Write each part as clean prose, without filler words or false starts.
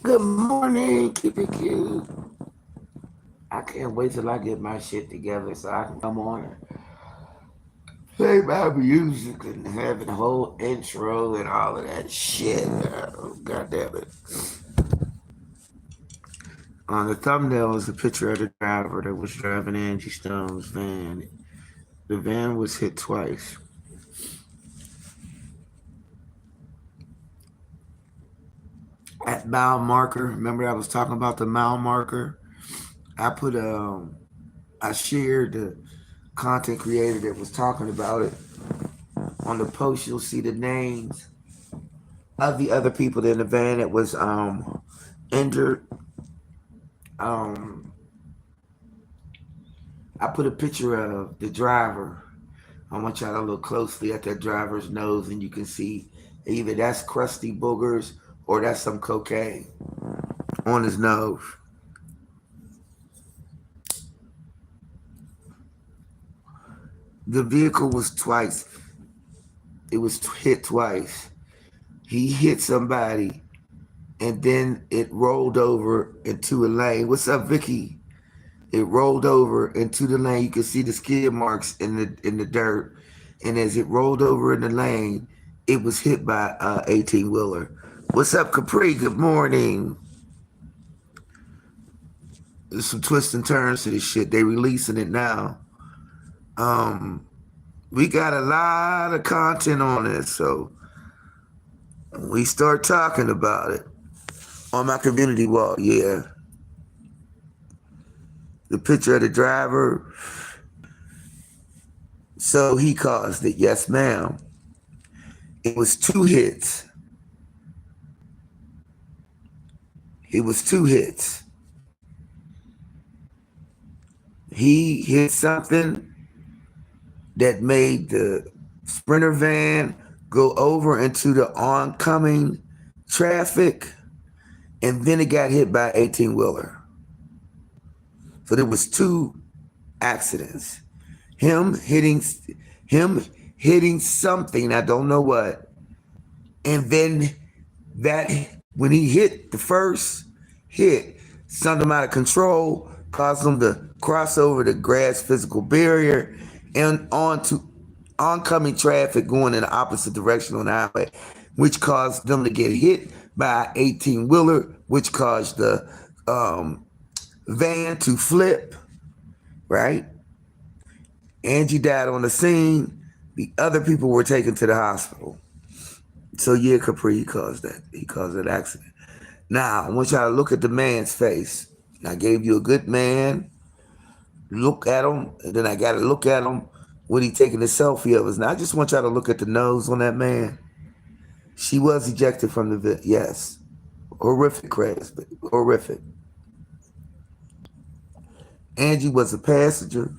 Good morning, keep it cute. I can't wait till I get my shit together so I can come on and play my music and have a whole intro and all of that shit. God damn it. On the thumbnail is a picture of the driver that was driving Angie Stone's van. The van was hit twice. At mile marker, remember I was talking about the mile marker? I put I shared the content creator that was talking about it. On the post, you'll see the names of the other people in the van that was injured. Um, I put a picture of the driver. I want y'all to look closely at that driver's nose, and you can see either that's crusty boogers or that's some cocaine on his nose. The vehicle was twice. It was hit twice. He hit somebody, and then it rolled over into a lane. What's up, Vicky? It rolled over into the lane. You can see the skid marks in the dirt, and as it rolled over in the lane, it was hit by a 18-wheeler. What's up, Capri? Good morning. There's some twists and turns to this shit. They releasing it now. Um, we got a lot of content on this, so we start talking about it on my community wall. Yeah, the picture of the driver. So he caused it. Yes, ma'am. It was two hits. It was two hits. He hit something that made the Sprinter van go over into the oncoming traffic, and then it got hit by an 18-wheeler. So there was two accidents. Him hitting something, I don't know what, and then that when he hit the first hit, sent him out of control, caused him to cross over the grass physical barrier and onto oncoming traffic going in the opposite direction on the highway, which caused them to get hit by an 18-wheeler, which caused the van to flip, right? Angie died on the scene. The other people were taken to the hospital. So yeah, Capri, he caused that. He caused that accident. Now, I want y'all to look at the man's face. I gave you a good man. Look at him, and then I got to look at him when he taking a selfie of us. Now, I just want y'all to look at the nose on that man. She was ejected from the yes. Horrific crash, but horrific. Angie was a passenger.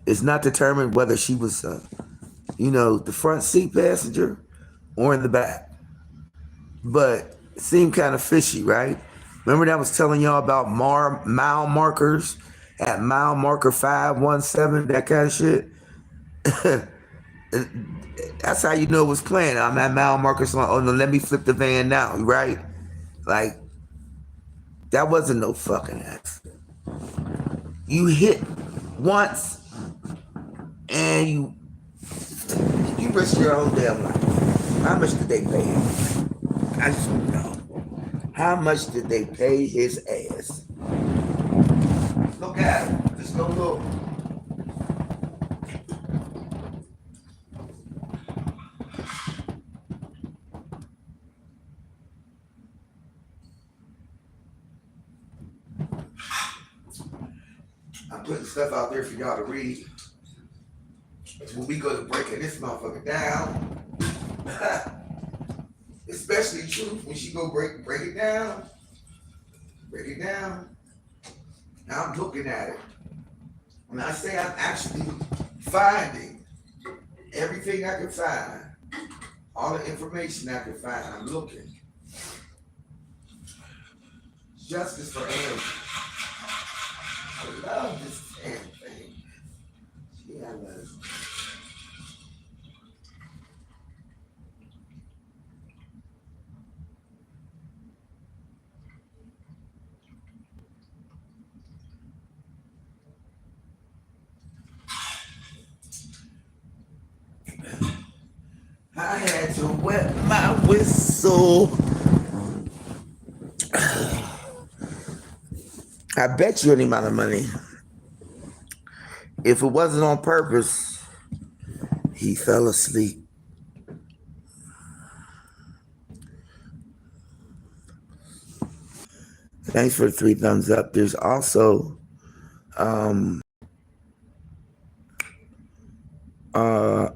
It's not determined whether she was, the front seat passenger or in the back. But it seemed kind of fishy, right? Remember that I was telling y'all about mile markers at mile marker 517, that kind of shit? That's how you know it was planned. I'm at mile marker, so oh no, let me flip the van now, right? Like, that wasn't no fucking accident. You hit once and you risk your own damn life. How much did they pay him? I just want to know. How much did they pay his ass? Look at him. Just go look. I'm putting stuff out there for y'all to read. When we go to breaking this motherfucker down, especially Truth, when she go break it down. Now I'm looking at it. When I say I'm actually finding everything I can find, all the information I can find, I'm looking. Justice for Angie. I love this damn thing. Yeah, I love it. my whistle. I bet you any amount of money. If it wasn't on purpose, he fell asleep. Thanks for the 3 thumbs up. There's also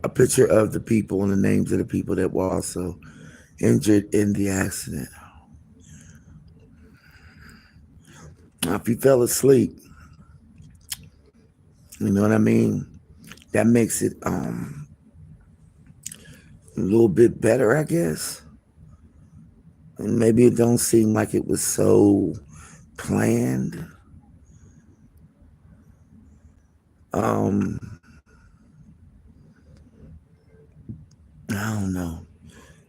a picture of the people and the names of the people that were also injured in the accident. Now, if you fell asleep, you know what I mean? That makes it a little bit better, I guess. And maybe it don't seem like it was so planned. I don't know.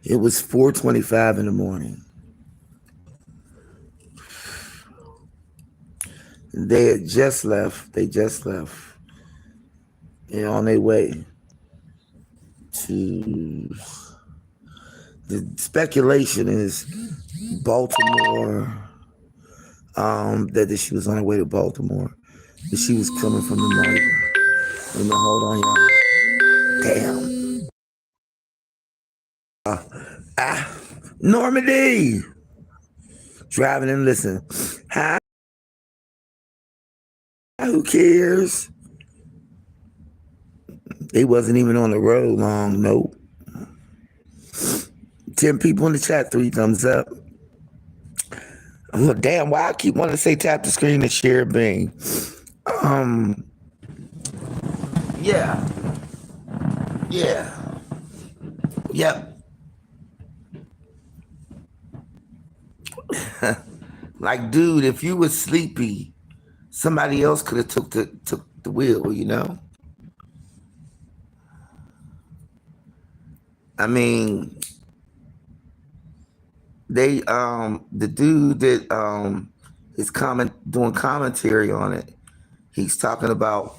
It was 4:25 in the morning. They had just left. They just left. They're on their way to. The speculation is Baltimore. That she was on her way to Baltimore. That she was coming from the neighbor. Let me hold on, y'all. Damn. Normandy. Driving and listening. Hi. Who cares? They wasn't even on the road long. Nope. 10 people in the chat, 3 thumbs up. Oh, damn, why I keep wanting to say tap the screen and share Bing. Yeah. Yep. Like, dude, if you was sleepy, somebody else could have took the wheel, you know? I mean, they the dude that is doing commentary on it, he's talking about,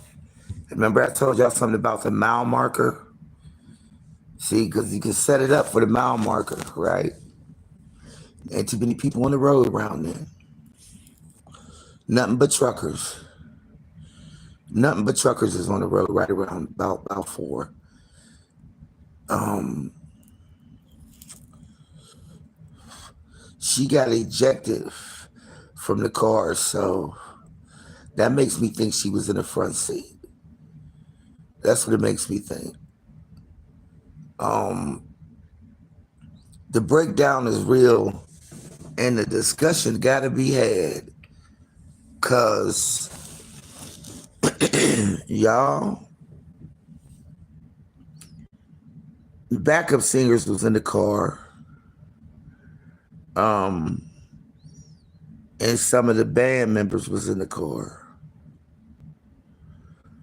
remember I told y'all something about the mile marker? See, because you can set it up for the mile marker, right? And too many people on the road around there. Nothing but truckers. Nothing but truckers is on the road right around about 4. She got ejected from the car, so that makes me think she was in the front seat. That's what it makes me think. The breakdown is real, and the discussion got to be had, because y'all, the backup singers was in the car, and some of the band members was in the car.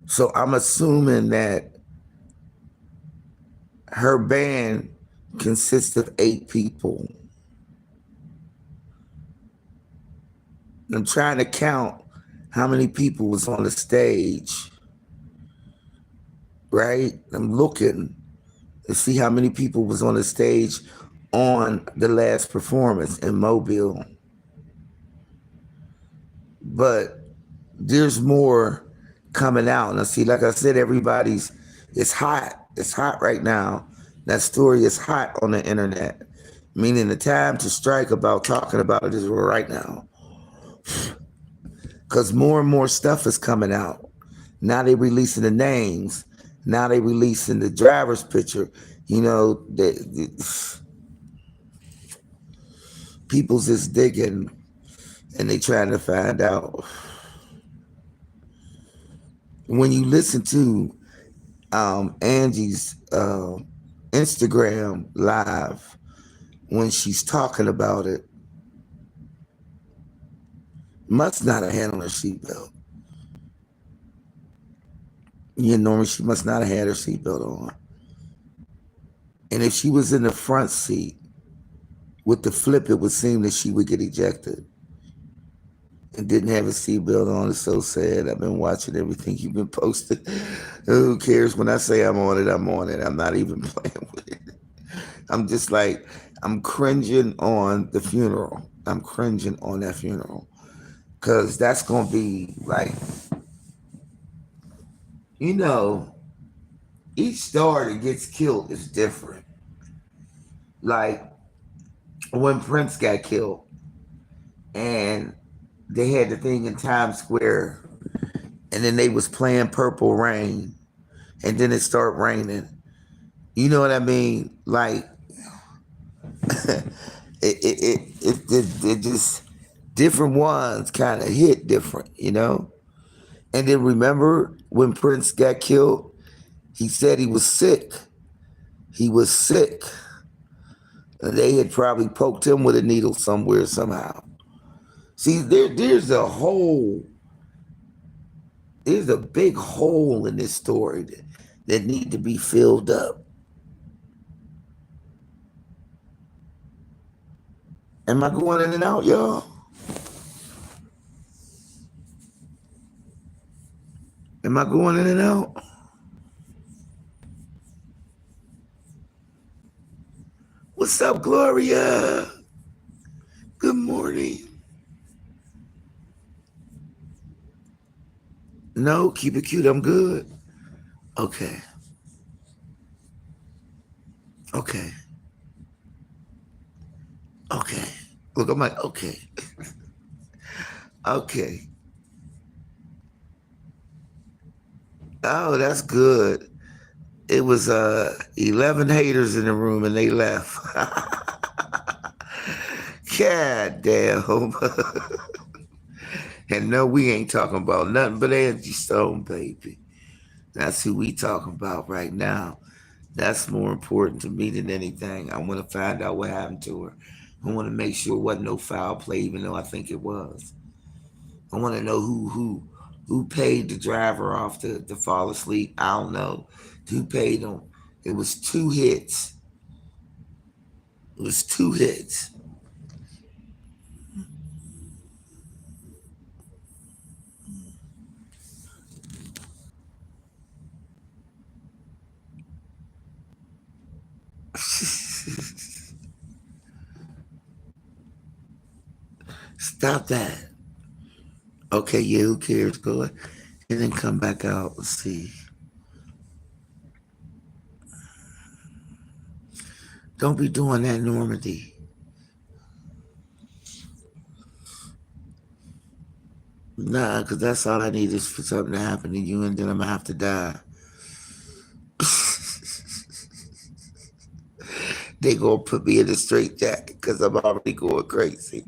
So I'm assuming that her band consists of 8 people. I'm trying to count how many people was on the stage, right? I'm looking to see how many people was on the stage on the last performance in Mobile. But there's more coming out. Now, see, like I said, it's hot. It's hot right now. That story is hot on the internet, meaning the time to strike about talking about it is right now. Because more and more stuff is coming out. Now they releasing the names. Now they releasing the driver's picture. You know, people's just digging and they trying to find out. When you listen to Angie's Instagram live, when she's talking about it, must not have had on her seatbelt. Normally she must not have had her seatbelt on. And if she was in the front seat with the flip, it would seem that she would get ejected. And didn't have a seatbelt on. It's so sad. I've been watching everything you've been posting. Who cares? When I say I'm on it, I'm on it. I'm not even playing with it. I'm just like, I'm cringing on the funeral. I'm cringing on that funeral. Cause that's gonna be like, you know, each star that gets killed is different. Like when Prince got killed and they had the thing in Times Square and then they was playing Purple Rain and then it started raining. You know what I mean? Like it just different ones kind of hit different, you know? And then remember when Prince got killed, he said he was sick. He was sick. And they had probably poked him with a needle somewhere somehow. See, there's a big hole in this story that need to be filled up. Am I going in and out, y'all? Am I going in and out? What's up, Gloria? Good morning. No, keep it cute. I'm good. Okay. Okay. Okay. Look, I'm like, okay. Okay. Oh, that's good. It was 11 haters in the room and they left. God damn. And no, we ain't talking about nothing but Angie Stone, baby. That's who we talking about right now. That's more important to me than anything. I want to find out what happened to her. I want to make sure it wasn't no foul play, even though I think it was. I want to know who paid the driver off to fall asleep. I don't know. Who paid him? It was 2 hits. It was 2 hits. Stop that. Okay, yeah, who cares? Go ahead and then come back out. Let's see. Don't be doing that, Normandy. Nah, because that's all I need is for something to happen to you, and then I'm going to have to die. They going to put me in a straight jacket because I'm already going crazy.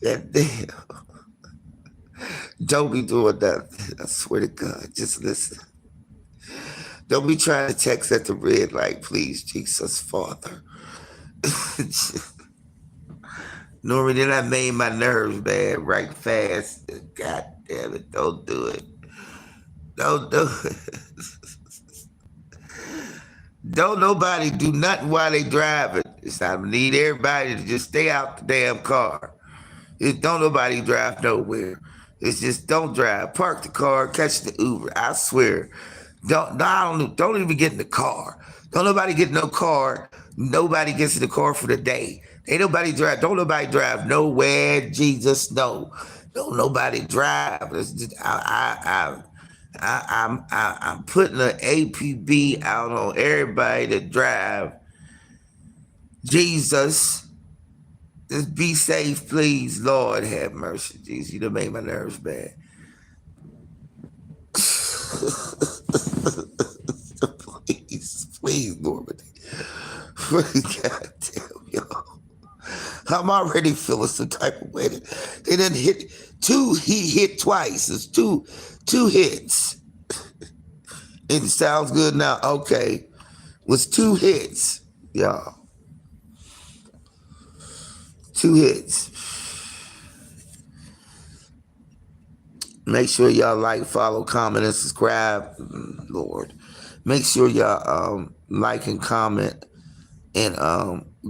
That damn. Don't be doing that. I swear to God. Just listen. Don't be trying to text at the red light, please, Jesus, Father. Normally, then I made my nerves bad right fast. God damn it. Don't do it. Don't do it. Don't nobody do nothing while they driving. It's I need everybody to just stay out the damn car. Don't nobody drive nowhere. It's just don't drive. Park the car, catch the Uber. I swear. Don't even get in the car. Don't nobody get in no car. Nobody gets in the car for the day. Ain't nobody drive. Don't nobody drive nowhere. Jesus, no. Don't nobody drive. I'm putting an APB out on everybody to drive. Jesus, just be safe, please. Lord have mercy, Jesus. You done made my nerves bad. please, Normandy. God damn, yo. I'm already feeling some type of way. They didn't hit two. He hit twice. It's two hits. It sounds good now. Okay, was 2 hits, y'all. 2 hits. Make sure y'all like, follow, comment, and subscribe. Lord, make sure y'all like and comment and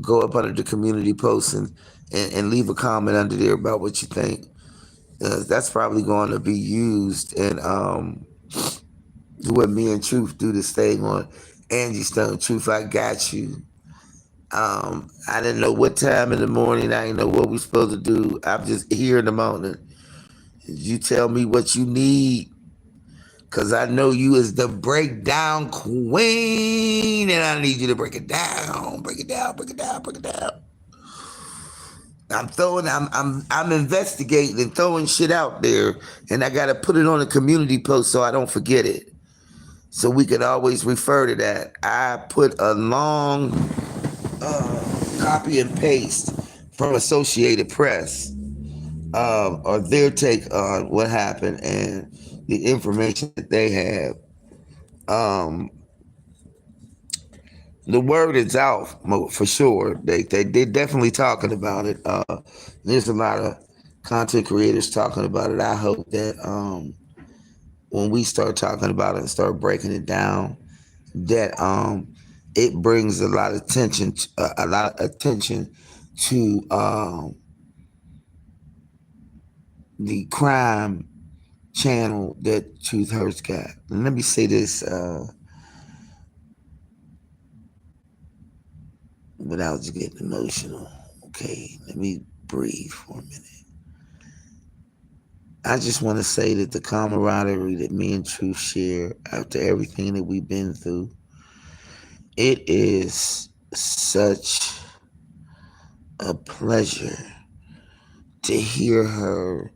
go up under the community post and leave a comment under there about what you think. That's probably going to be used in what me and Truth do this thing on Angie Stone. Truth, I got you. I didn't know what time in the morning. I didn't know what we supposed to do. I'm just here in the morning. You tell me what you need, cause I know you is the breakdown queen, and I need you to break it down, break it down, break it down, break it down. I'm investigating and throwing shit out there, and I gotta put it on a community post so I don't forget it. So we could always refer to that. I put a long copy and paste from Associated Press, or their take on what happened and the information that they have. Um, the word is out for sure. They're definitely talking about it. There's a lot of content creators talking about it. I hope that when we start talking about it and start breaking it down, that it brings a lot of attention, to the crime channel that Truth Hurts got. And let me say this without just getting emotional. Okay, let me breathe for a minute. I just want to say that the camaraderie that me and Truth share after everything that we've been through, it is such a pleasure to hear her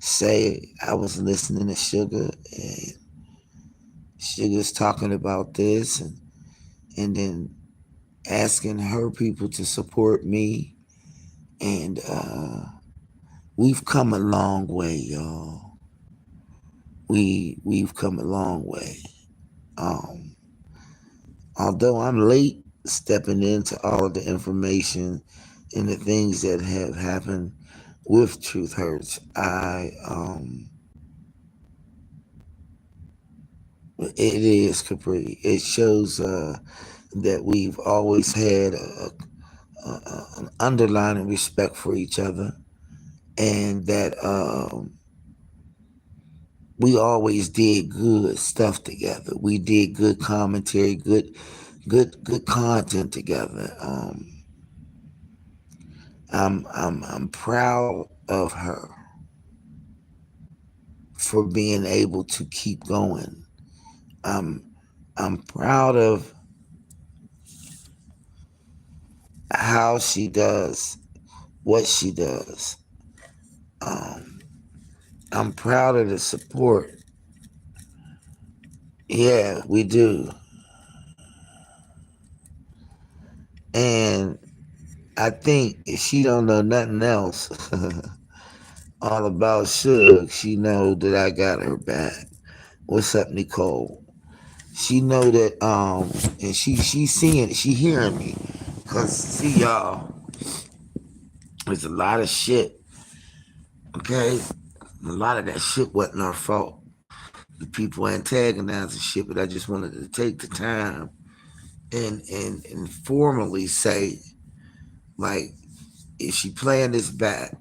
say, I was listening to Sugar, and Sugar's talking about this, and then asking her people to support me. And we've come a long way, y'all. We've come a long way. Um, Although I'm late stepping into all of the information and the things that have happened with Truth Hurts, it is Capri. It shows that we've always had an underlying respect for each other, and that we always did good stuff together. We did good commentary, good content together. I'm proud of her for being able to keep going. I'm proud of how she does what she does. I'm proud of the support. Yeah, we do. And I think if she don't know nothing else all about Suge, she know that I got her back. What's up, Nicole? She know that and she hearing me. Cause see y'all, there's a lot of shit. Okay? A lot of that shit wasn't our fault. The people antagonizing shit, but I just wanted to take the time and formally say, like, if she playing this back,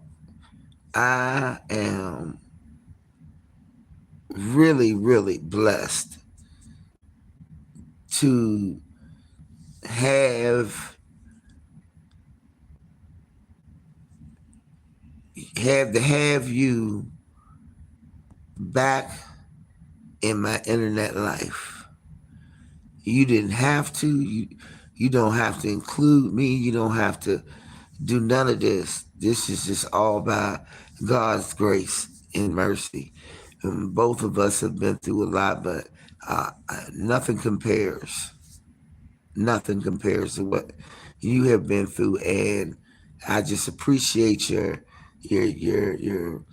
I am really, really blessed to have have you back in my internet life. You didn't have to. You don't have to include me. You don't have to do none of this. This is just all by God's grace and mercy. And both of us have been through a lot, but nothing compares. Nothing compares to what you have been through, and I just appreciate your your your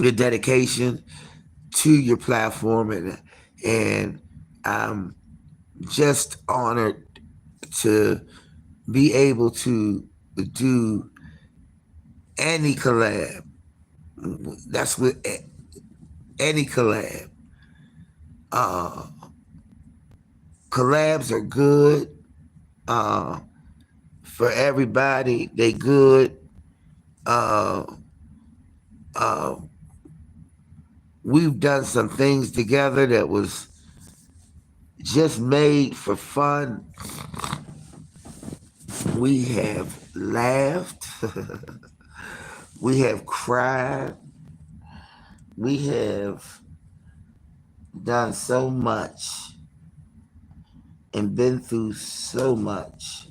your dedication to your platform, and I'm just honored to be able to do any collab. That's with any collab. Uh, Collabs are good uh, for everybody. They good. Uh, uh, we've done some things together that was just made for fun, We have laughed. We have cried. We have done so much and been through so much.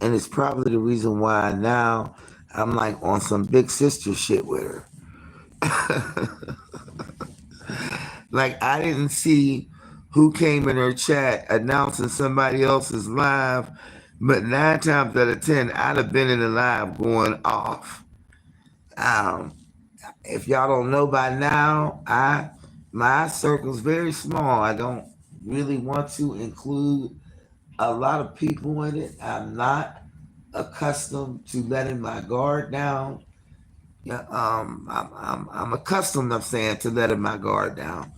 And it's probably the reason why now I'm like on some big sister shit with her. Like I didn't see who came in her chat announcing somebody else's live, but 9 times out of 10, I'd have been in the live going off. If y'all don't know by now, my circle's very small. I don't really want to include a lot of people in it. I'm not accustomed to letting my guard down. Yeah, I'm accustomed, I'm saying, to letting my guard down,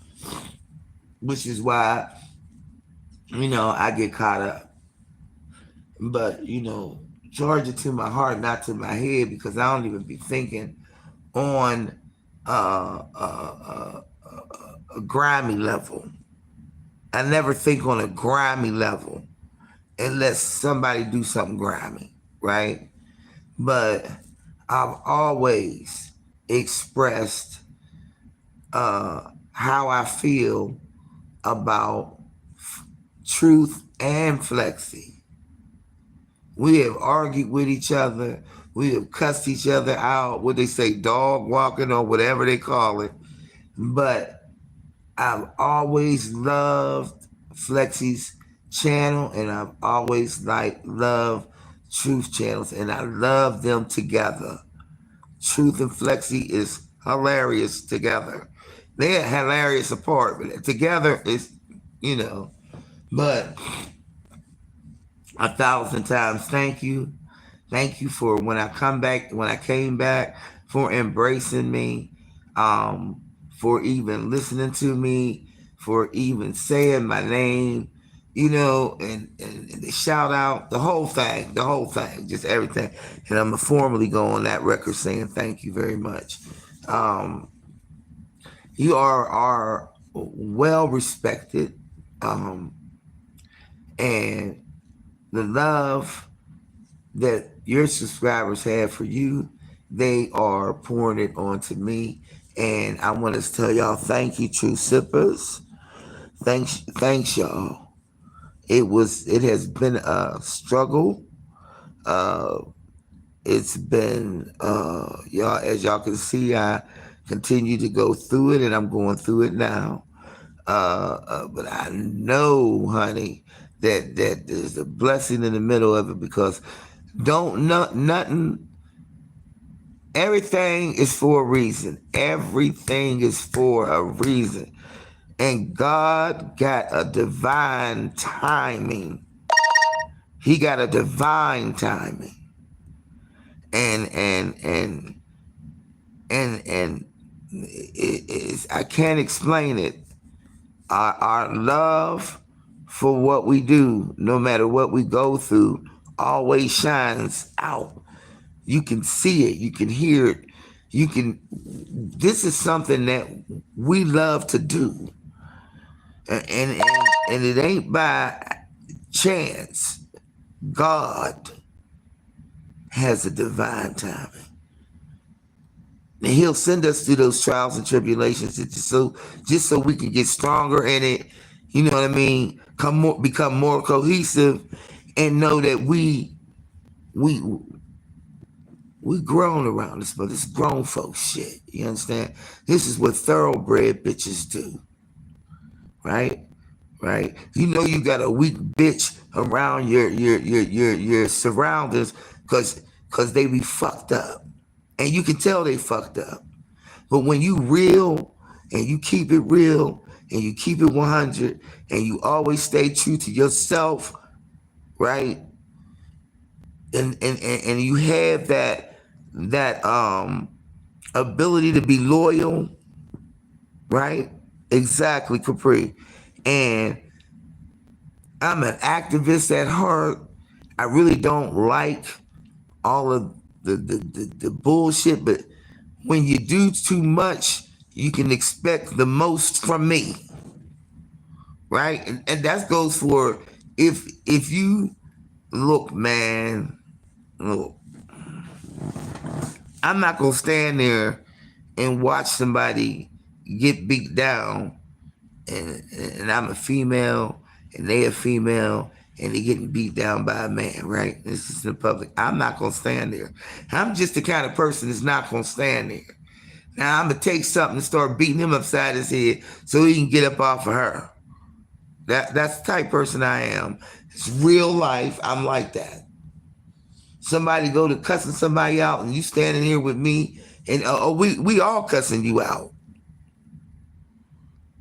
which is why, I get caught up. But, charge it to my heart, not to my head, because I don't even be thinking on a grimy level. I never think on a grimy level unless somebody do something grimy, right? But I've always expressed how I feel about Truth and Flexi. We have argued with each other. We have cussed each other out, what they say, dog walking or whatever they call it. But I've always loved Flexi's channel, and I've always loved Truth channels, and I love them together. Truth and Flexi is hilarious together. They're hilarious apart, but together is, but 1,000 times thank you. Thank you for when I came back, for embracing me, for even listening to me, for even saying my name, and the shout out, the whole thing, just everything. And I'm gonna formally go on that record saying thank you very much. You are well respected, and the love that your subscribers have for you, they are pouring it onto me. And I want to tell y'all thank you, True Sippers. Thanks y'all. It has been a struggle. It's been y'all, as y'all can see, I continue to go through it, and I'm going through it now. But I know, honey, that there's a blessing in the middle of it, because nothing. Everything is for a reason. Everything is for a reason. And God got a divine timing. He got a divine timing. And I can't explain it. Our love for what we do, no matter what we go through, always shines out. You can see it. You can hear it. This is something that we love to do. And it ain't by chance. God has a divine timing. And he'll send us through those trials and tribulations just so we can get stronger in it. You know what I mean? Become more cohesive, and know that we grown around this, but it's grown folks shit. You understand? This is what thoroughbred bitches do. Right? Right? You got a weak bitch around your surroundings because they be fucked up. And you can tell they fucked up. But when you real and you keep it real and you keep it 100 and you always stay true to yourself, right? And you have that ability to be loyal, right? Exactly, Capri. And I'm an activist at heart. I really don't like all of the bullshit, but when you do too much, you can expect the most from me, right? And that goes for if you look, man. Look, I'm not gonna stand there and watch somebody get beat down, and I'm a female and they a female and they getting beat down by a man, right? This is in public. I'm not gonna stand there. I'm just the kind of person that's not gonna stand there. Now I'm gonna take something and start beating him upside his head so he can get up off of her. That's the type of person I am. It's real life. I'm like that. Somebody go to cussing somebody out and you standing here with me and we all cussing you out.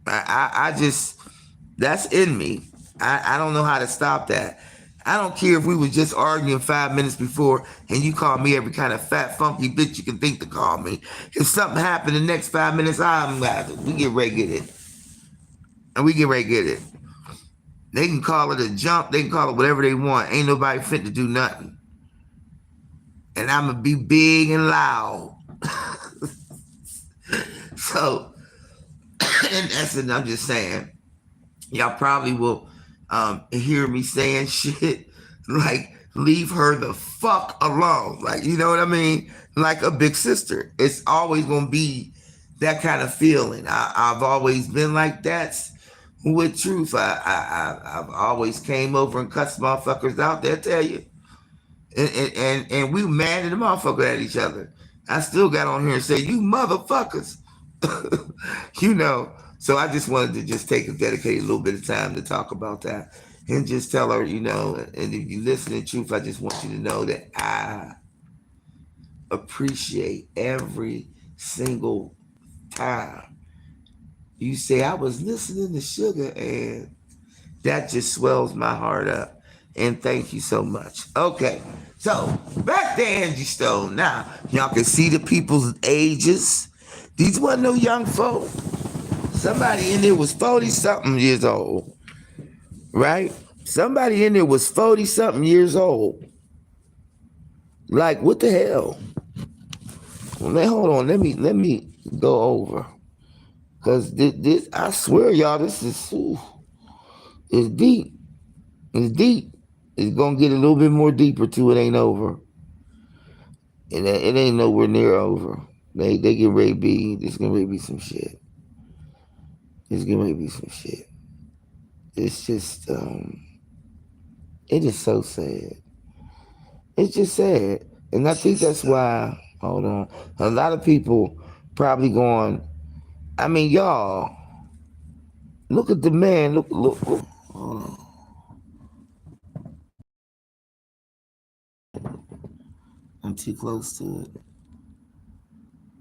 I just, that's in me. I don't know how to stop that. I don't care if we was just arguing 5 minutes before and you call me every kind of fat, funky bitch you can think to call me. If something happened the next 5 minutes, we get ready to get it. And we get ready to get it. They can call it a jump. They can call it whatever they want. Ain't nobody fit to do nothing. And I'm going to be big and loud. So, in essence, I'm just saying, y'all probably will hear me saying shit like, leave her the fuck alone. Like, you know what I mean? Like a big sister. It's always going to be that kind of feeling. I've always been like that with truth. I've always came over and cussed motherfuckers out there, tell you. And we mad at the motherfucker at each other. I still got on here and say, you motherfuckers. You know, so I just wanted to just dedicate a little bit of time to talk about that and just tell her, you know, and if you listen to truth, I just want you to know that I appreciate every single time you say I was listening to Sugar, and that just swells my heart up. And thank you so much. Okay, so back to Angie Stone. Now, y'all can see the people's ages. These wasn't no young folk. Somebody in there was 40-something years old, right? Somebody in there was 40-something years old. Like, what the hell? Well, hold on, let me go over. Because this, I swear, y'all, this is, it's deep. It's deep. It's going to get a little bit more deeper too. It ain't over. It ain't nowhere near over. They get ready to be, there's going to be some shit. There's going to be some shit. It's just, it is so sad. It's just sad. And I think that's why, hold on, a lot of people probably going, I mean, y'all, look at the man, look, hold on. I'm too close to it.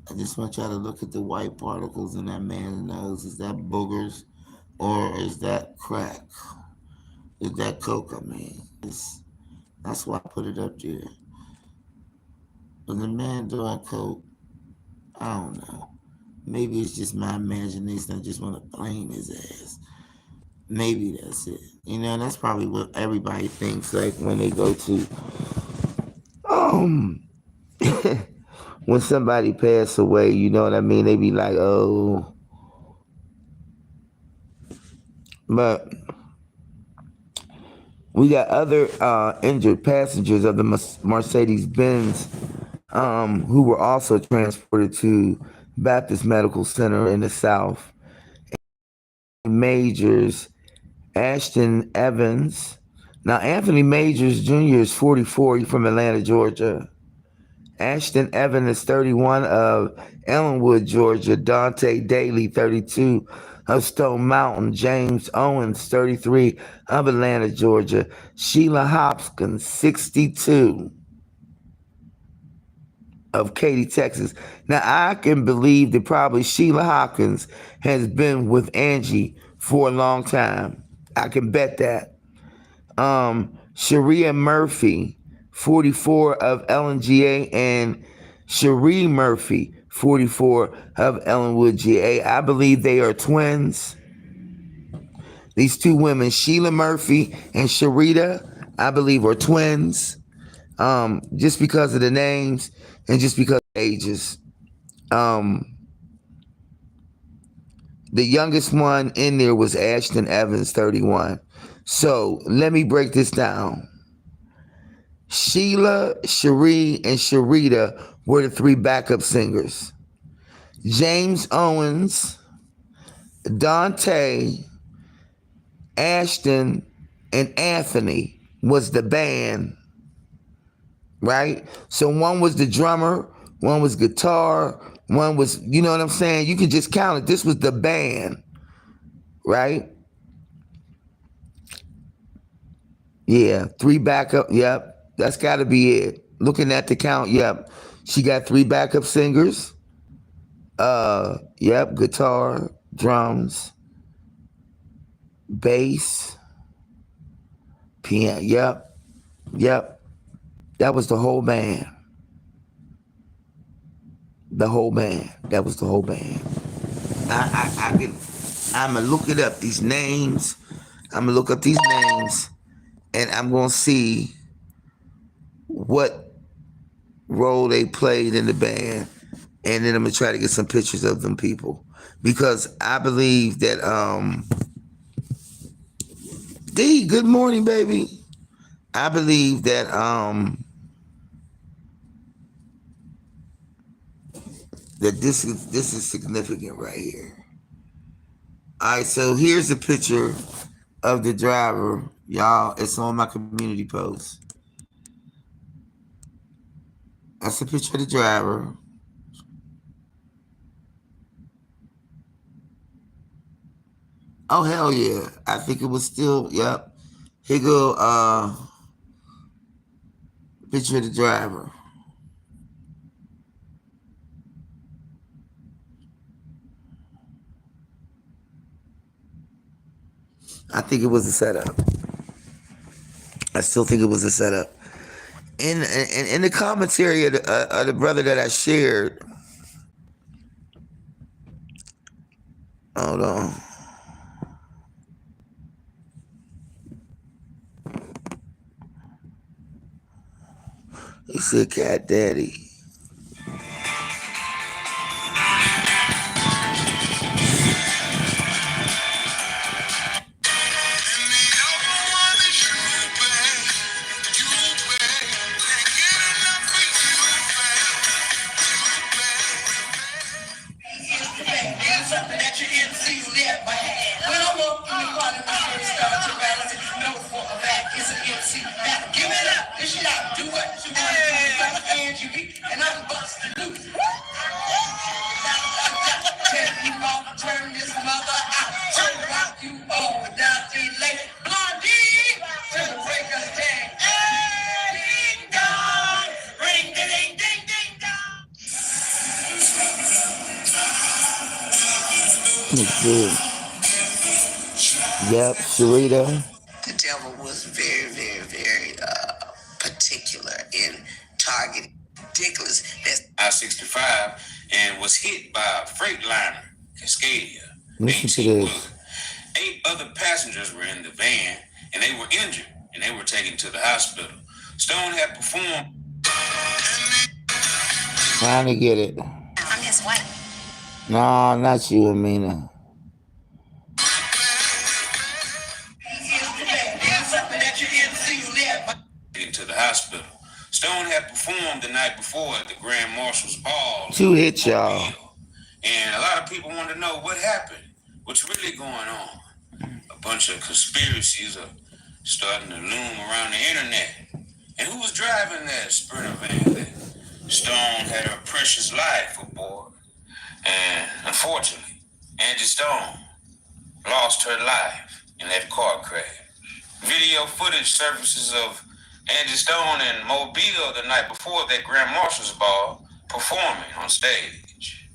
I just want y'all to look at the white particles in that man's nose. Is that boogers or is that crack? Is that coke? I mean, that's why I put it up there. But the man doing coke, I don't know. Maybe it's just my imagination. I just want to blame his ass. Maybe that's it. You know, that's probably what everybody thinks like when they go to when somebody pass away, you know what I mean? They be like, oh. But we got other injured passengers of the Mercedes-Benz who were also transported to Baptist Medical Center in the South. Majors, Ashton Evans. Now, Anthony Majors Jr. is 44. He's from Atlanta, Georgia. Ashton Evans is 31 of Ellenwood, Georgia. Dante Daly, 32 of Stone Mountain. James Owens, 33 of Atlanta, Georgia. Sheila Hopkins, 62 of Katy, Texas. Now, I can believe that probably Sheila Hopkins has been with Angie for a long time. I can bet that. Sharia Murphy, 44 of LNGA, and Cherie Murphy, 44 of Ellenwood, GA. I believe they are twins. These two women, Sheila Murphy and Sharita, I believe are twins. Just because of the names and just because of ages. The youngest one in there was Ashton Evans, 31. So let me break this down. Sheila, Cherie, and Sharita were the 3 backup singers. James Owens, Dante, Ashton, and Anthony was the band, right? So one was the drummer, one was guitar, one was, you know what I'm saying? You can just count it. This was the band, right? Yeah, 3 backup. Yep, that's got to be it. Looking at the count, yep. She got 3 backup singers. Yep, guitar, drums, bass, piano. Yep. That was the whole band. The whole band. That was the whole band. I'm gonna look it up. These names. I'm gonna look up these names, and I'm gonna see what role they played in the band, and then I'm gonna try to get some pictures of them people, because I believe that D, good morning, baby. I believe that that this is significant right here. All right, so here's a picture of the driver, y'all. It's on my community post. That's a picture of the driver. Oh hell yeah! I think it was still. Yep. Here go. Picture of the driver. I think it was a setup. I still think it was a setup. In the commentary of the brother that I shared. Hold on. He said, "Cat Daddy." Yep, Sharita. The devil was very, very, very particular in targeting ridiculous. That's I-65 and was hit by a freight liner, Cascadia. Listen to this. 8 other passengers were in the van and they were injured and they were taken to the hospital. Stone had performed. Trying to get it. I'm his wife. No, not you, Amina. To the hospital. Stone had performed the night before at the Grand Marshals Ball. 2 hits, y'all. And a lot of people want to know what happened. What's really going on? A bunch of conspiracies are starting to loom around the internet. And who was driving that Sprinter van that Stone had her precious life aboard? And unfortunately, Angie Stone lost her life in that car crash. Video footage surfaces of Angie Stone in Mobile the night before that Grand Marshals Ball performing on stage.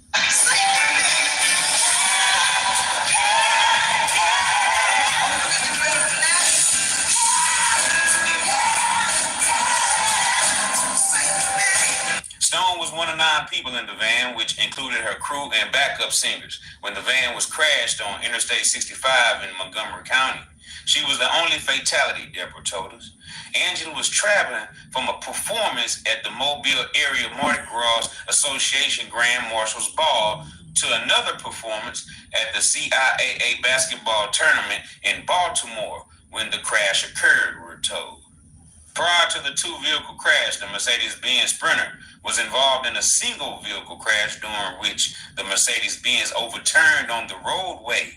Stone was one of 9 people in the van, which included her crew and backup singers, when the van was crashed on Interstate 65 in Montgomery County. She was the only fatality, Deborah told us. Angela was traveling from a performance at the Mobile Area Mardi Gras Association Grand Marshals Ball to another performance at the CIAA basketball tournament in Baltimore when the crash occurred, we're told. Prior to the two-vehicle crash, the Mercedes-Benz Sprinter was involved in a single vehicle crash during which the Mercedes-Benz overturned on the roadway.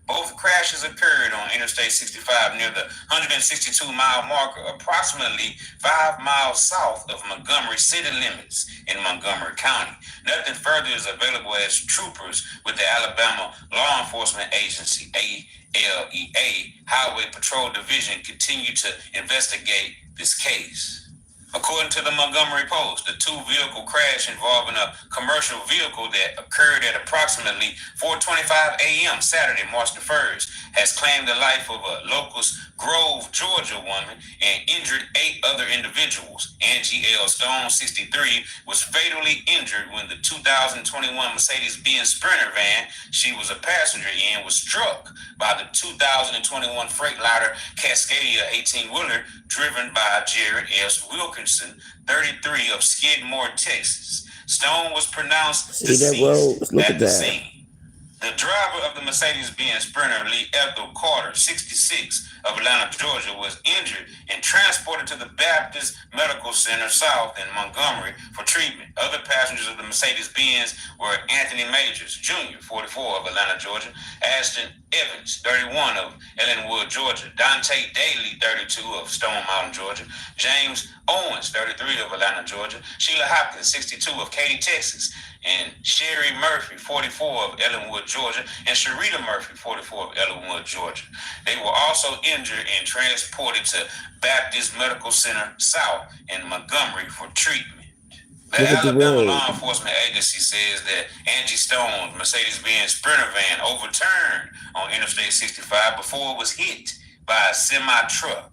Both crashes occurred on Interstate 65 near the 162-mile marker, approximately 5 miles south of Montgomery city limits in Montgomery County. Nothing further is available as troopers with the Alabama Law Enforcement Agency, ALEA, Highway Patrol Division, continue to investigate this case. According to the Montgomery Post, the two-vehicle crash involving a commercial vehicle that occurred at approximately 4:25 a.m. Saturday, March the 1st, has claimed the life of a Locust Grove, Georgia woman and injured 8 other individuals. Angie L. Stone, 63, was fatally injured when the 2021 Mercedes-Benz Sprinter van she was a passenger in was struck by the 2021 Freightliner Cascadia 18-wheeler driven by Jared S. Wilkinson, 33, of Skidmore, Texas. Stone was pronounced deceased at the scene. The driver of the Mercedes-Benz Sprinter, Lee Ethel Carter, 66, of Atlanta, Georgia, was injured and transported to the Baptist Medical Center South in Montgomery for treatment. Other passengers of the Mercedes-Benz were Anthony Majors, Jr., 44, of Atlanta, Georgia; Ashton Evans, 31, of Ellenwood, Georgia; Dante Daly, 32, of Stone Mountain, Georgia; James Owens, 33, of Atlanta, Georgia; Sheila Hopkins, 62, of Katy, Texas; and Sherry Murphy, 44, of Ellenwood, Georgia; and Sharita Murphy, 44, of Ellenwood, Georgia. They were also injured and transported to Baptist Medical Center South in Montgomery for treatment. The Alabama Law Enforcement Agency says that Angie Stone's Mercedes-Benz Sprinter van overturned on Interstate 65 before it was hit by a semi-truck.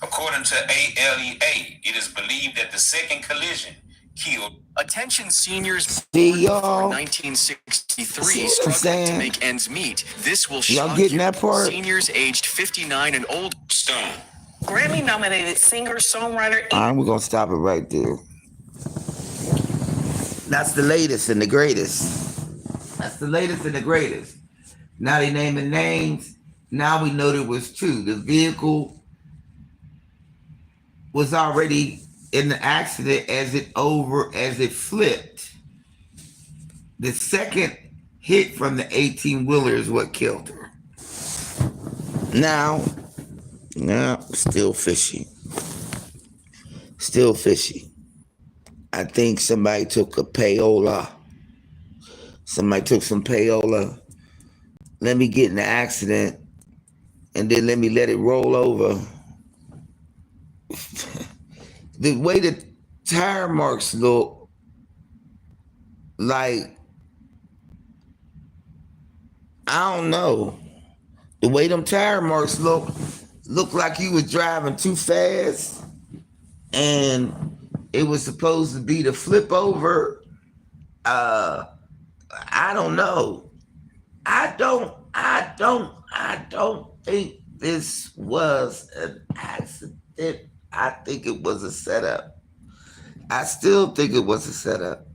According to ALEA, it is believed that the second collision killed. Attention seniors. See y'all. 1963 struggling to make ends meet. This will shock y'all getting you. that part? Seniors aged 59 and older. Stone. Grammy-nominated singer-songwriter. All right, we're going to stop it right there. That's the latest and the greatest. That's the latest and the greatest. Now they naming names. Now we know there was 2. The vehicle was already in the accident as it flipped. The second hit from the 18-wheeler is what killed her. Now, still fishy. Still fishy. I think somebody took a payola. Somebody took some payola. Let me get in the accident and then let me let it roll over. The way the tire marks look, like, I don't know. The way them tire marks look like you was driving too fast and it was supposed to be the flip over. I don't know. I don't think this was an accident. I think it was a setup. I still think it was a setup.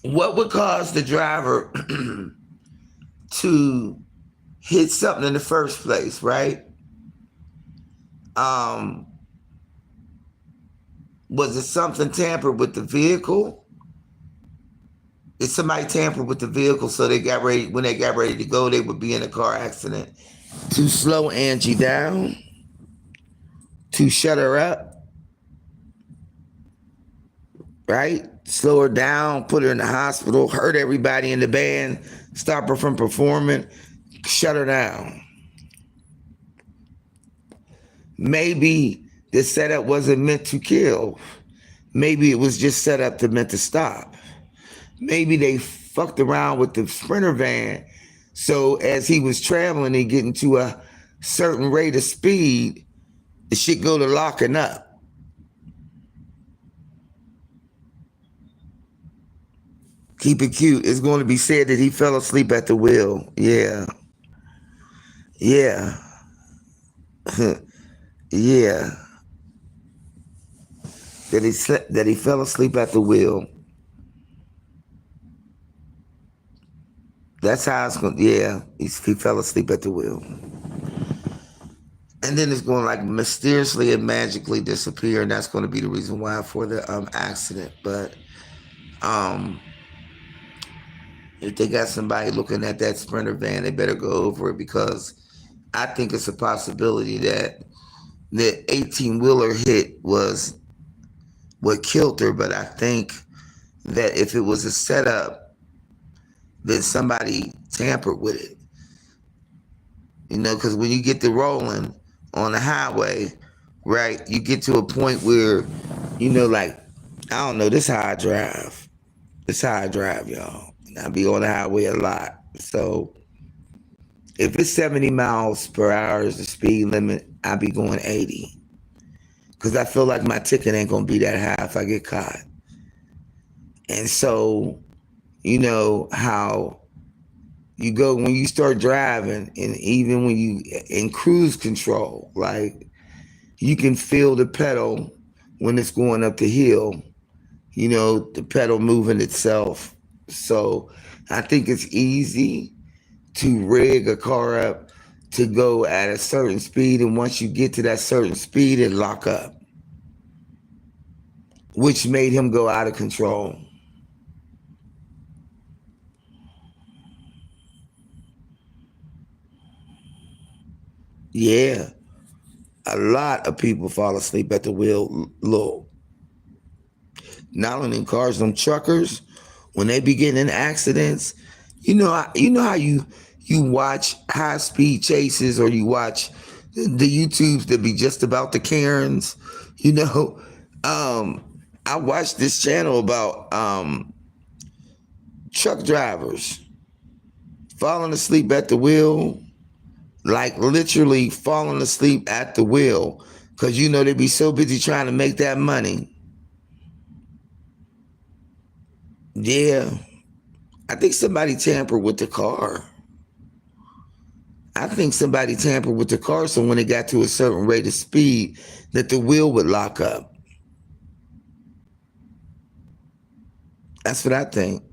What would cause the driver to hit something in the first place, right? Was it something tampered with the vehicle? Did somebody tamper with the vehicle so they got ready, when they got ready to go, they would be in a car accident? To slow Angie down? To shut her up? Right? Slow her down, put her in the hospital, hurt everybody in the band, stop her from performing, shut her down. Maybe the setup wasn't meant to kill. Maybe it was just set up to meant to stop. Maybe they fucked around with the Sprinter van, so as he was traveling and getting to a certain rate of speed, the shit go to locking up. Keep it cute. It's going to be said that he fell asleep at the wheel. Yeah. Yeah. Yeah. That he fell asleep at the wheel. That's how it's going. Yeah, he fell asleep at the wheel. and then it's going to like mysteriously and magically disappear, and that's going to be the reason why for the accident. But if they got somebody looking at that Sprinter van, they better go over it, because I think it's a possibility that the 18-wheeler hit was what killed her. But I think that if it was a setup, that somebody tampered with it. You know, because when you get to rolling on the highway, right, you get to a point where, you know, like, I don't know, this is how I drive. This is how I drive, y'all. And I be on the highway a lot. So if it's 70 miles per hour is the speed limit, I be going 80. Because I feel like my ticket ain't going to be that high if I get caught. And so, you know, how you go when you start driving, and even when you in cruise control, like, you can feel the pedal when it's going up the hill, you know, the pedal moving itself. So I think it's easy to rig a car up to go at a certain speed, and once you get to that certain speed, it lock up, which made him go out of control. Yeah, a lot of people fall asleep at the wheel. Look, not only in cars, them truckers, when they be getting in accidents, you know how you watch high speed chases, or you watch the YouTubes that be just about the Karens. You know, I watched this channel about truck drivers falling asleep at the wheel. Like literally falling asleep at the wheel, because you know they be so busy trying to make that money. Yeah, I think somebody tampered with the car. I think somebody tampered with the car, so when it got to a certain rate of speed, that the wheel would lock up. That's what I think.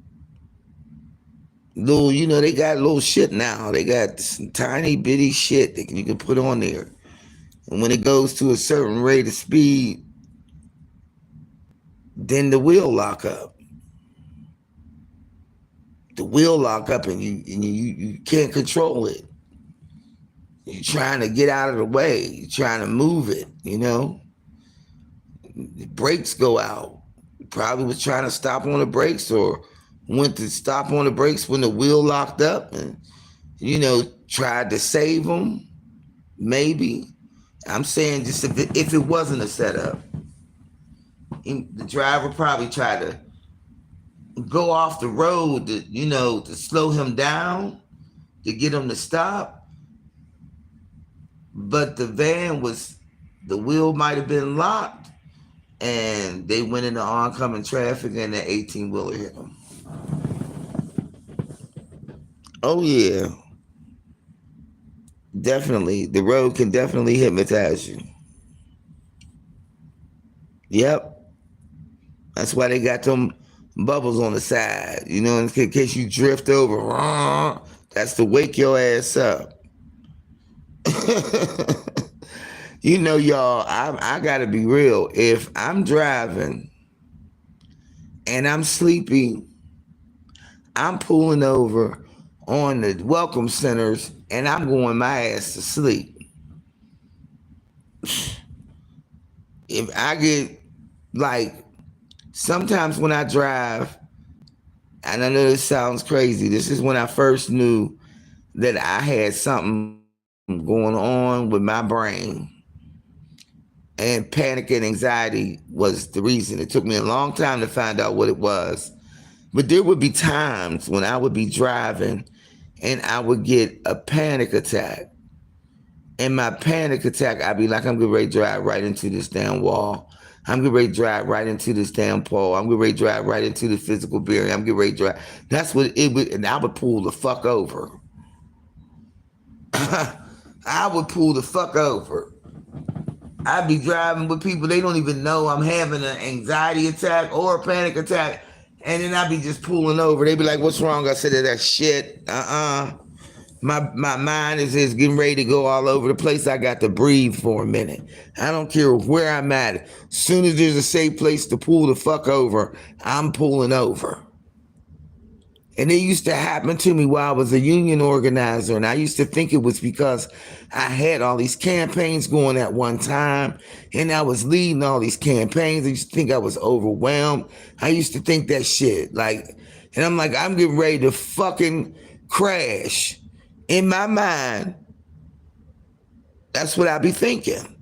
Little, you know, they got little shit now. They got some tiny bitty shit that you can put on there. And when it goes to a certain rate of speed, then the wheel lock up. The wheel lock up, and you can't control it. You're trying to get out of the way. You're trying to move it, you know. The brakes go out. You probably was trying to stop on the brakes, or went to stop on the brakes when the wheel locked up, and, you know, tried to save them, maybe. I'm saying just if it wasn't a setup, the driver probably tried to go off the road to, you know, to slow him down, to get him to stop. But the wheel might have been locked, and they went into oncoming traffic, and the 18-wheeler hit them. Oh yeah, definitely. The road can definitely hypnotize you. Yep. That's why they got them bubbles on the side, you know, in case you drift over. That's to wake your ass up. You know, y'all, I gotta be real. If I'm driving and I'm sleepy, I'm pulling over on the welcome centers, and I'm going my ass to sleep. If I get, like, sometimes when I drive, and I know this sounds crazy, this is when I first knew that I had something going on with my brain. And panic and anxiety was the reason. It took me a long time to find out what it was. But there would be times when I would be driving and I would get a panic attack. And my panic attack, I'd be like, I'm getting ready to drive right into this damn wall. I'm getting ready to drive right into this damn pole. I'm getting ready to drive right into the physical barrier. I'm getting ready to drive. That's what it would, and I would pull the fuck over. I would pull the fuck over. I'd be driving with people, they don't even know I'm having an anxiety attack or a panic attack. And then I'd be just pulling over. They'd be like, what's wrong? I said, that shit. My mind is just getting ready to go all over the place. I got to breathe for a minute. I don't care where I'm at. As soon as there's a safe place to pull the fuck over, I'm pulling over. And it used to happen to me while I was a union organizer. And I used to think it was because I had all these campaigns going at one time. And I was leading all these campaigns. I used to think I was overwhelmed. I used to think that shit. And I'm like, I'm getting ready to fucking crash. In my mind, that's what I be thinking.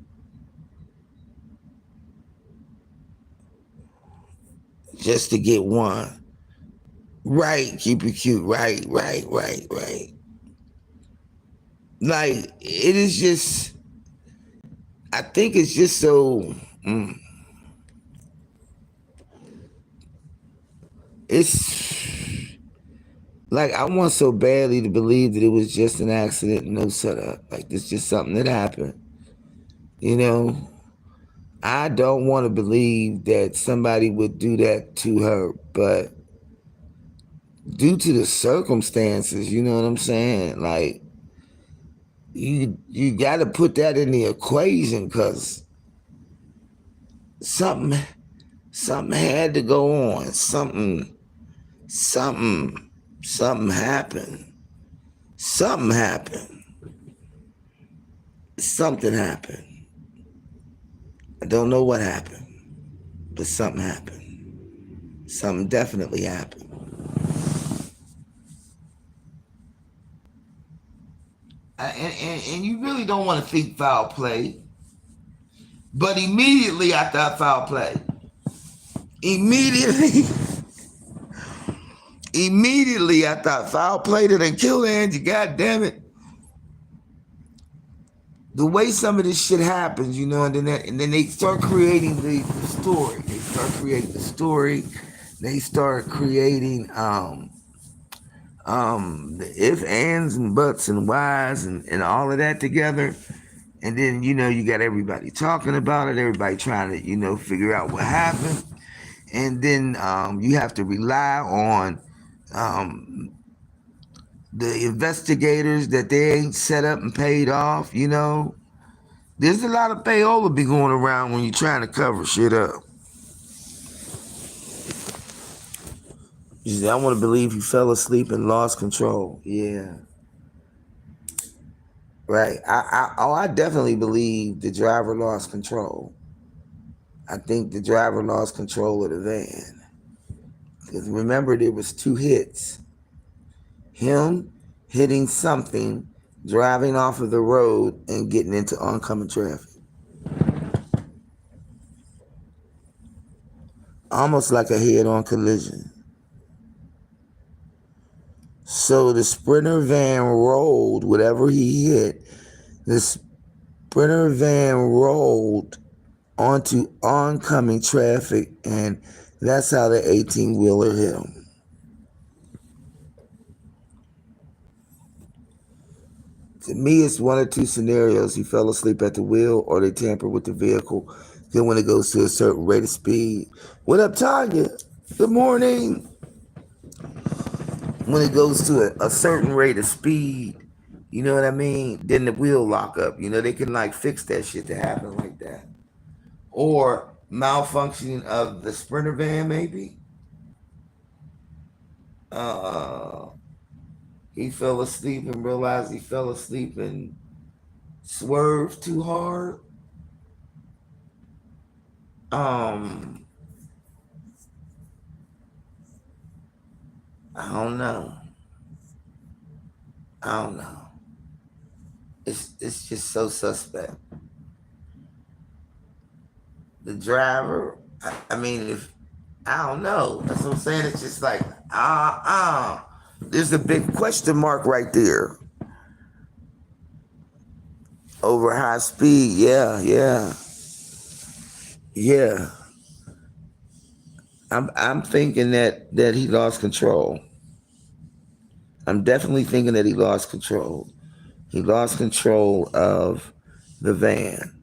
Just to get one. Right, keep it cute. Right. Like, it is just, I think it's just so, it's like, I want so badly to believe that it was just an accident and no setup. Like, it's just something that happened. You know, I don't want to believe that somebody would do that to her, but due to the circumstances, you know what I'm saying? Like, you got to put that in the equation, because something had to go on. Something happened. Something happened. Something happened. I don't know what happened, but something happened. Something definitely happened. And you really don't want to think foul play, but immediately I thought foul play. Immediately I thought foul play that done killed Angie. God damn it! The way some of this shit happens, you know, and then they start creating the story. They start creating the story. They start creating the if, ands, and buts, and whys, and all of that together. And then, you know, you got everybody talking about it, everybody trying to, you know, figure out what happened. And then you have to rely on the investigators that they ain't set up and paid off, you know. There's a lot of payola be going around when you're trying to cover shit up. I want to believe he fell asleep and lost control. Yeah. Right. I definitely believe the driver lost control. I think the driver lost control of the van. Because remember, there was 2 hits. Him hitting something, driving off of the road, and getting into oncoming traffic. Almost like a head-on collision. So the Sprinter van rolled, whatever he hit, the Sprinter van rolled onto oncoming traffic, and that's how the 18-wheeler hit him. To me, it's one or 2 scenarios. He fell asleep at the wheel, or they tampered with the vehicle. Then when it goes to a certain rate of speed. What up, Tanya? Good morning. When it goes to a certain rate of speed, you know what I mean? Then the wheel lock up. You know, they can like fix that shit to happen like that. Or malfunctioning of the Sprinter van, maybe. He fell asleep and realized he fell asleep and swerved too hard. I don't know. It's just so suspect. The driver, I mean, I don't know. That's what I'm saying. It's just like, there's a big question mark right there. Over high speed, yeah. I'm thinking that he lost control. I'm definitely thinking that he lost control. He lost control of the van.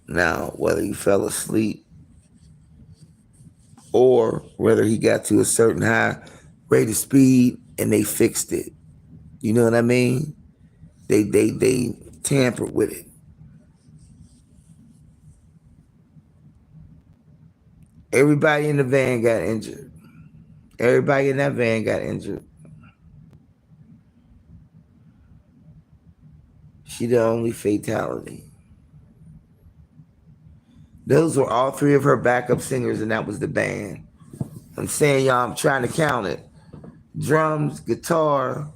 Now, whether he fell asleep or whether he got to a certain high rate of speed and they fixed it. You know what I mean? They tampered with it. Everybody in the van got injured. Everybody in that van got injured. She the only fatality. Those were all three of her backup singers, and that was the band. I'm saying, y'all, I'm trying to count it. Drums, guitar,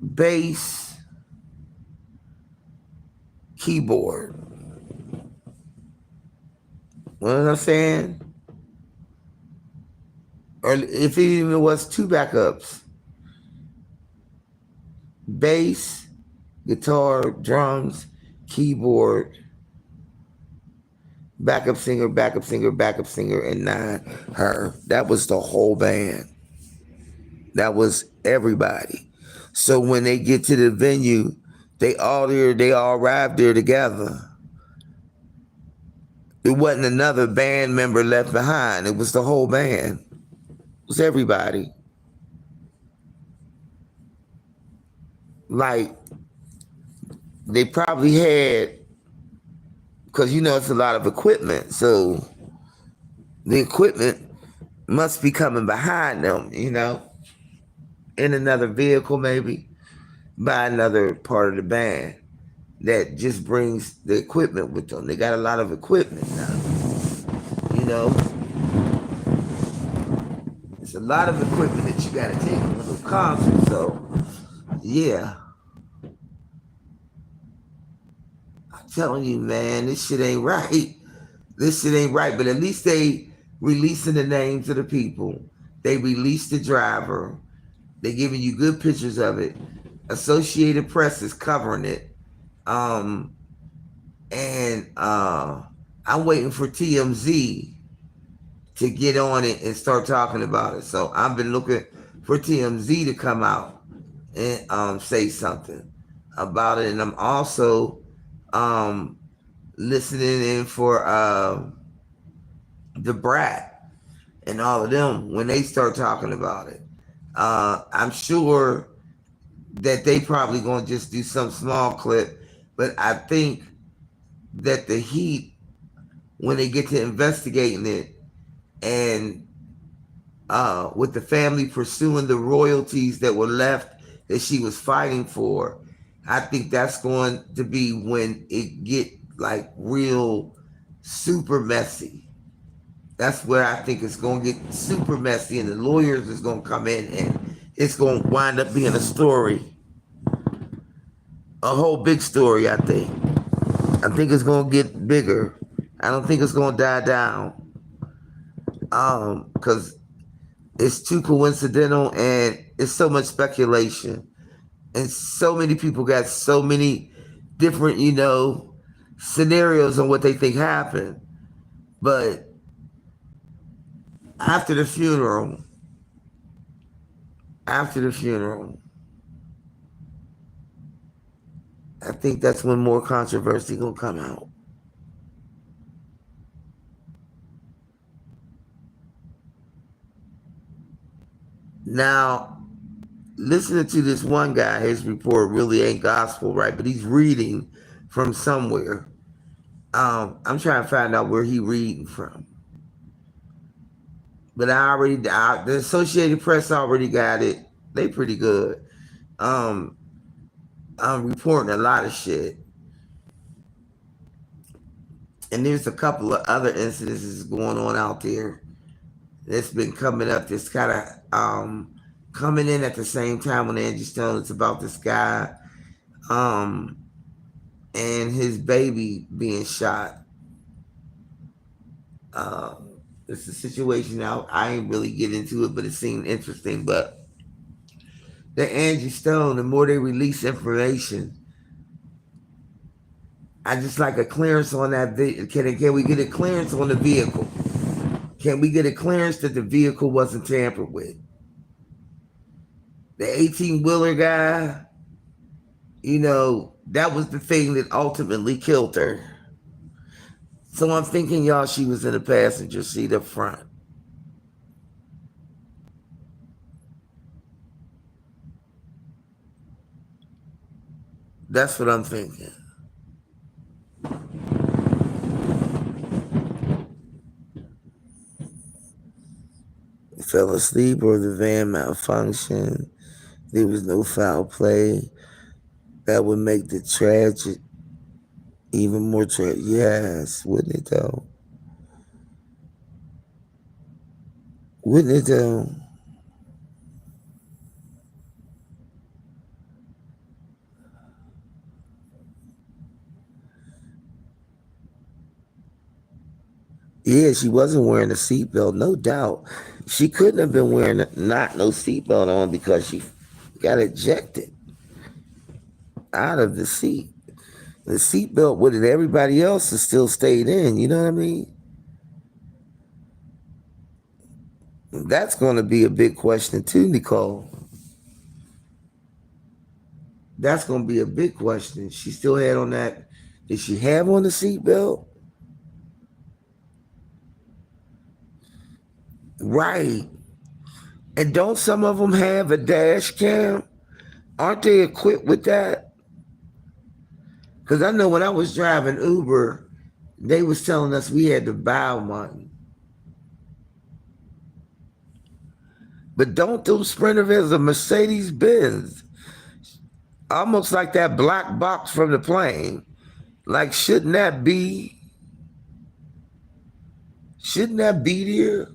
bass, keyboard. You know what I'm saying? Or if it even was two backups. Bass, guitar, drums, keyboard, backup singer, and 9 her. That was the whole band. That was everybody. So when they get to the venue, they all arrived there together. It wasn't another band member left behind. It was the whole band. It was everybody. Like, they probably had, because it's a lot of equipment, so the equipment must be coming behind them, in another vehicle maybe, by another part of the band that just brings the equipment with them. They got a lot of equipment now, It's a lot of equipment that you got to take to the concert, so yeah. I'm telling you, man, this shit ain't right. This shit ain't right, but at least they releasing the names of the people. They released the driver. They giving you good pictures of it. Associated Press is covering it. I'm waiting for TMZ to get on it and start talking about it. So I've been looking for TMZ to come out and say something about it. And I'm also listening in for the Brat and all of them when they start talking about it. I'm sure that they probably gonna just do some small clip, but I think that the heat, when they get to investigating it, and with the family pursuing the royalties that were left that she was fighting for, I think that's going to be when it get like real super messy. That's where I think it's going to get super messy, and the lawyers is going to come in, and it's going to wind up being a story. A whole big story, I think. I think it's going to get bigger. I don't think it's going to die down. Because it's too coincidental, and it's so much speculation. And so many people got so many different, scenarios on what they think happened. But after the funeral, I think that's when more controversy gonna come out. Now, listening to this one guy, his report really ain't gospel, right? But he's reading from somewhere. I'm trying to find out where he reading from. But the Associated Press already got it. They pretty good. I'm reporting a lot of shit. And there's a couple of other incidences going on out there that's been coming up. That's kind of coming in at the same time when Angie Stone. It's about this guy and his baby being shot. It's a situation now. I ain't really get into it, but it seemed interesting. But the Angie Stone, the more they release information, I just like a clearance on that. Can we get a clearance on the vehicle? Can we get a clearance that the vehicle wasn't tampered with? The 18-wheeler guy, that was the thing that ultimately killed her. So I'm thinking, y'all, she was in the passenger seat up front. That's what I'm thinking. Fell asleep or the van malfunctioned. There was no foul play. That would make the tragic even more tragic. Yes, wouldn't it though? Wouldn't it though? Yeah, she wasn't wearing a seatbelt, no doubt. She couldn't have been wearing not no seatbelt on because she got ejected out of the seat. The seatbelt with it, everybody else has still stayed in. You know what I mean? That's going to be a big question too, Nicole. That's going to be a big question. She still had on that. Did she have on the seatbelt? Right. And don't some of them have a dash cam? Aren't they equipped with that? Because I know when I was driving Uber, they was telling us we had to buy one. But don't them Sprinter vans a Mercedes Benz? Almost like that black box from the plane. Like, shouldn't that be there?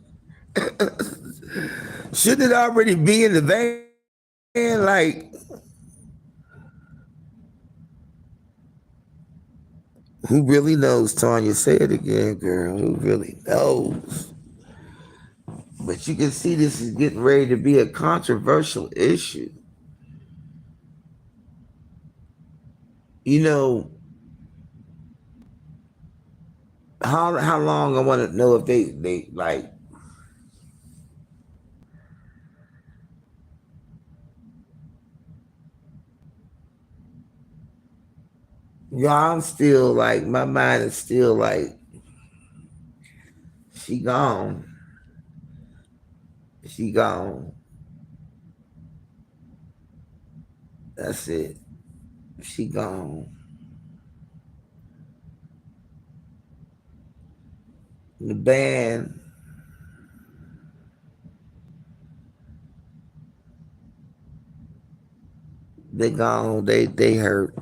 Shouldn't it already be in the van? Like, who really knows, Tanya? Say it again, girl. Who really knows? But you can see this is getting ready to be a controversial issue. You know, how long I want to know if they like, I'm still like, my mind is still like, she gone. She gone. That's it. She gone. The band, they gone. They hurt.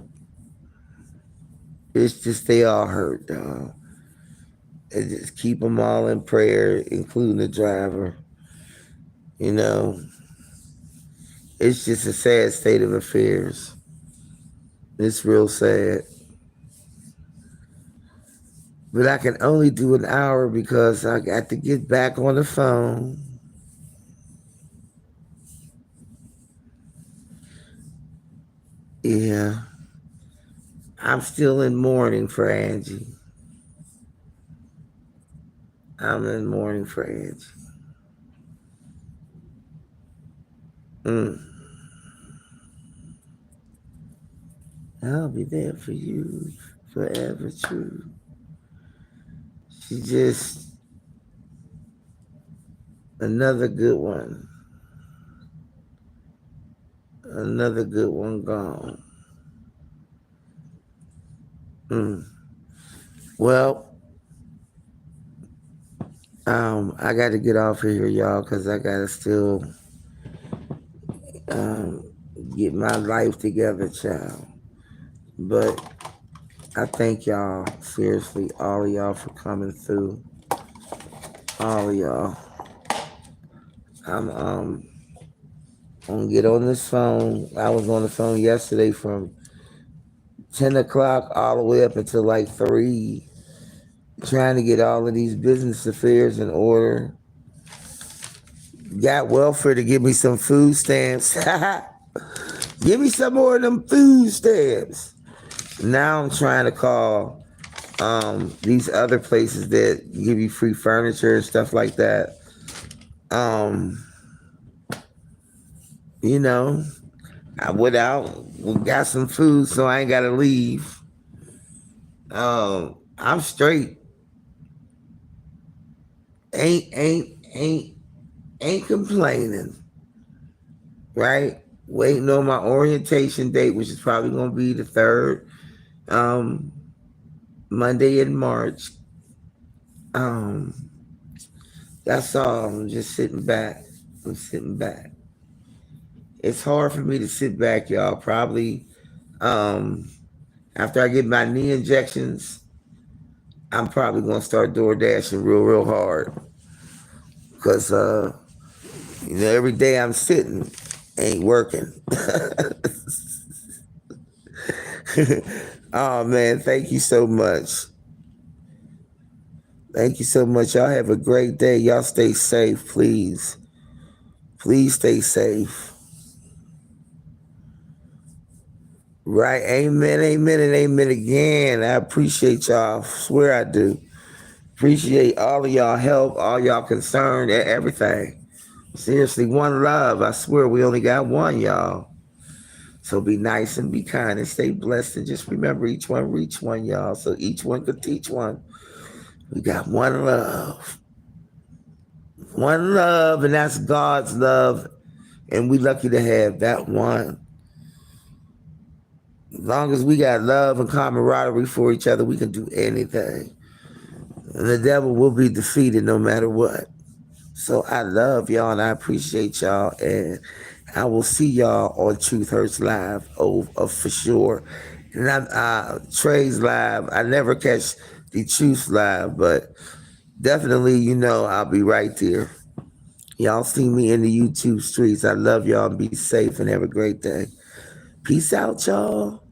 It's just they all hurt, dog. And just keep them all in prayer, including the driver. You know, it's just a sad state of affairs. It's real sad. But I can only do an hour because I got to get back on the phone. Yeah. I'm still in mourning for Angie. I'm in mourning for Angie. I'll be there for you forever true. She just another good one. Another good one gone. Well, I got to get off of here, y'all, because I got to still get my life together, child. But I thank y'all, seriously, all of y'all for coming through. All of y'all. I'm gonna get on this phone. I was on the phone yesterday from 10 o'clock all the way up until like 3, trying to get all of these business affairs in order. Got welfare to give me some food stamps. Give me some more of them food stamps. Now I'm trying to call these other places that give you free furniture and stuff like that. You know, I went out, we got some food, so I ain't gotta leave. I'm straight. Ain't complaining. Right? Waiting on my orientation date, which is probably going to be the third Monday in March. That's all. I'm just sitting back. I'm sitting back. It's hard for me to sit back, y'all. Probably after I get my knee injections, I'm probably going to start door dashing real hard. Because, every day I'm sitting, ain't working. Oh, man, thank you so much. Thank you so much. Y'all have a great day. Y'all stay safe, please. Please stay safe. Right. Amen, amen, and amen again. I appreciate y'all. I swear I do. Appreciate all of y'all help, all y'all concern, everything. Seriously, one love. I swear we only got one, y'all. So be nice and be kind and stay blessed. And just remember, each one reach one, y'all. So each one could teach one. We got one love. One love, and that's God's love. And we lucky to have that one. As long as we got love and camaraderie for each other, we can do anything. And the devil will be defeated no matter what. So I love y'all and I appreciate y'all. And I will see y'all on Truth Hurts Live for sure. And Trey's Live. I never catch the Truth Live, but definitely, I'll be right there. Y'all see me in the YouTube streets. I love y'all and be safe and have a great day. Peace out, y'all.